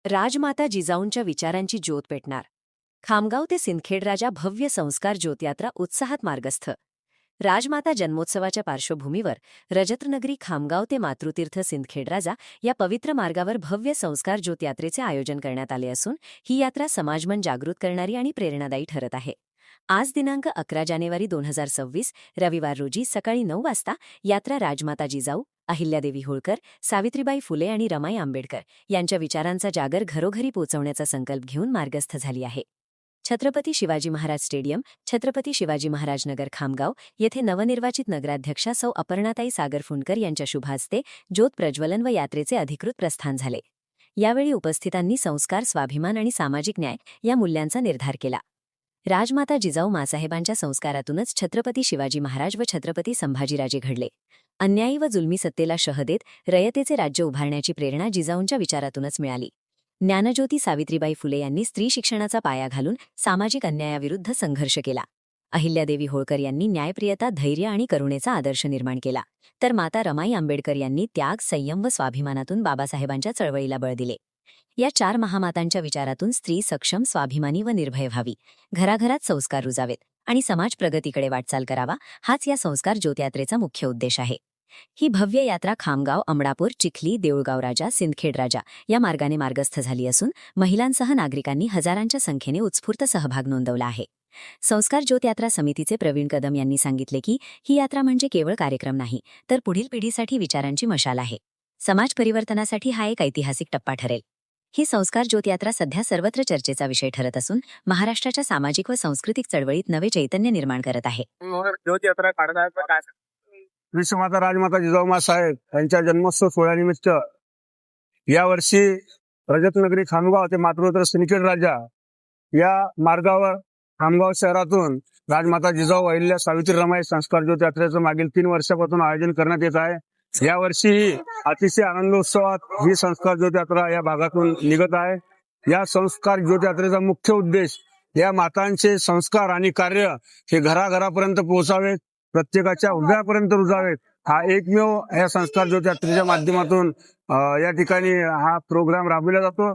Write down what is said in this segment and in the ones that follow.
राजमाता जिजाऊंच्या विचारांची ज्योत पेटणार. खामगाव ते सिंदखेड राजा भव्य संस्कार ज्योतयात्रा उत्साहात मार्गस्थ. राजमाता जन्मोत्सवाच्या पार्श्वभूमीवर रजतनगरी खामगाव ते मातृतीर्थ सिंदखेड राजा या पवित्र मार्गावर भव्य संस्कार ज्योतयात्रेचे आयोजन करण्यात आले असून ही यात्रा समाजमन जागृत करणारी आणि प्रेरणादायी ठरत आहे. आज दिनांक 11 जानेवारी 2026 रविवार रोजी सकाळी 9 वाजता यात्रा राजमाता जिजाऊ, अहिल्यादेवी होळकर, सावित्रीबाई फुले आणि रमाई आंबेडकर यांच्या विचारांचा जागर घरोघरी पोचवण्याचा संकल्प घेऊन मार्गस्थ झाली आहे. छत्रपती शिवाजी महाराज स्टेडियम, छत्रपती शिवाजी महाराज नगर खामगाव येथे नवनिर्वाचित नगराध्यक्षा सौ अपर्णाताई सागरफुंडकर यांच्या शुभहस्ते ज्योत प्रज्वलन व यात्रेचे अधिकृत प्रस्थान झाले. यावेळी उपस्थितांनी संस्कार, स्वाभिमान आणि सामाजिक न्याय या मूल्यांचा निर्धार केला. राजमाता जिजाऊ मासाहेबांच्या संस्कारातूनच छत्रपती शिवाजी महाराज व छत्रपती संभाजीराजे घडले. अन्यायी व जुलमी सत्तेला शह देत रयतेचे राज्य उभारण्याची प्रेरणा जिजाऊंच्या विचारातूनच मिळाली. ज्ञानज्योती सावित्रीबाई फुले यांनी स्त्री शिक्षणाचा पाया घालून सामाजिक अन्यायाविरुद्ध संघर्ष केला. अहिल्यादेवी होळकर यांनी न्यायप्रियता, धैर्य आणि करुणेचा आदर्श निर्माण केला. तर माता रमाई आंबेडकर यांनी त्याग, संयम व स्वाभिमानातून बाबासाहेबांच्या चळवळीला बळ दिले. या 4 महामातांच्या विचारातून स्त्री सक्षम, स्वाभिमानी व निर्भय व्हावी, घराघरात संस्कार रुजावेत आणि समाज प्रगतीकडे वाटचाल करावा, हाच या संस्कार ज्योतयात्रेचा मुख्य उद्देश आहे. ही भव्य यात्रा खामगाव, अमडापूर, चिखली, देऊळगाव राजा, सिंदखेड राजा या मार्गाने मार्गस्थ झाली असून महिलांसह नागरिकांनी हजारांच्या संख्येने उत्स्फूर्त सहभाग नोंदवला आहे. संस्कार ज्योतयात्रा समितीचे प्रवीण कदम यांनी सांगितले की ही यात्रा म्हणजे केवळ कार्यक्रम नाही, तर पुढील पिढीसाठी विचारांची मशाल आहे. समाज परिवर्तनासाठी हा एक ऐतिहासिक टप्पा ठरेल. ही संस्कार ज्योतयात्रा सध्या सर्वत्र चर्चेचा विषय ठरत असून महाराष्ट्राच्या सामाजिक व सांस्कृतिक चळवळीत नवे चैतन्य निर्माण करत आहे. ज्योतयात्रा काढणार विश्वमाता राजमाता जिजाऊ मासाहेब यांच्या जन्मोत्सव सोहळ्यानिमित्त यावर्षी रजतनगरी खामगाव ते मातृतीर्थ सिंदखेड राजा या मार्गावर खामगाव शहरातून राजमाता जिजाऊ, अहिल्या, सावित्री, रमाई संस्कार ज्योतयात्रेचं मागील 3 वर्षापासून आयोजन करण्यात येत आहे. यावर्षी अतिशय आनंदोत्सवात ही संस्कार ज्योतयात्रा या भागातून निघत आहे. या संस्कार ज्योतयात्रेचा मुख्य उद्देश या मातांचे संस्कार आणि कार्य हे घराघरापर्यंत पोहोचावेत, प्रत्येकाच्या हृदयापर्यंत रुजावेत. हा एकमेव या संस्कार ज्योतयात्रेच्या माध्यमातून या ठिकाणी हा प्रोग्राम राबविला जातो.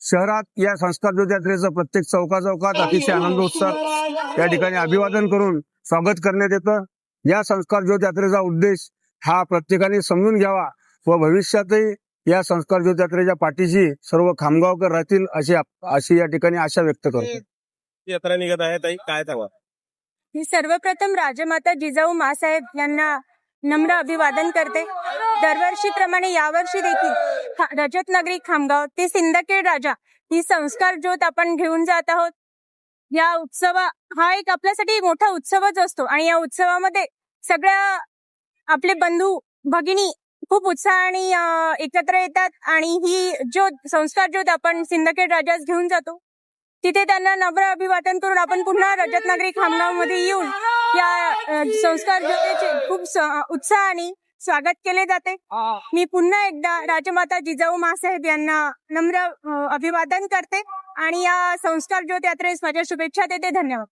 शहरात या संस्कार ज्योतयात्रेचं प्रत्येक चौकाचौकात अतिशय आनंदोत्सवात या ठिकाणी अभिवादन करून स्वागत करण्यात येतं. या संस्कार ज्योतयात्रेचा उद्देश हा प्रत्येकाने समजून घ्यावा व भविष्यातही या संस्कार ज्योतयात्रेच्या पाठीशी सर्व खामगावकर राहतील अशी या ठिकाणी आशा व्यक्त करतो. यात्रा निघत आहे ताई, काय सांगा? मी सर्वप्रथम राजमाता जिजाऊ मासाहेब यांना नम्र अभिवादन करते. दरवर्षीप्रमाणे यावर्षी देखील रजतनगरी खामगाव ते सिंदखेड राजा ही संस्कार ज्योत आपण घेऊन जात आहोत. या हा एक आपल्यासाठी मोठा उत्सवच असतो आणि या उत्सवामध्ये सगळ्या आपले बंधू भगिनी खूप उत्साहाने एकत्र येतात आणि ही ज्योत, संस्कार ज्योत आपण सिंदखेड राजास घेऊन जातो. तिथे त्यांना नम्र अभिवादन करून आपण पुन्हा रजतनगरी खामगाव मध्ये येऊन या संस्कार ज्योतीचे खूप उत्साहाने स्वागत केले जाते. मी पुन्हा एकदा राजमाता जिजाऊ मासाहेब यांना नम्र अभिवादन करते आणि या संस्कार ज्योत यात्रेस माझ्या शुभेच्छा देते. धन्यवाद.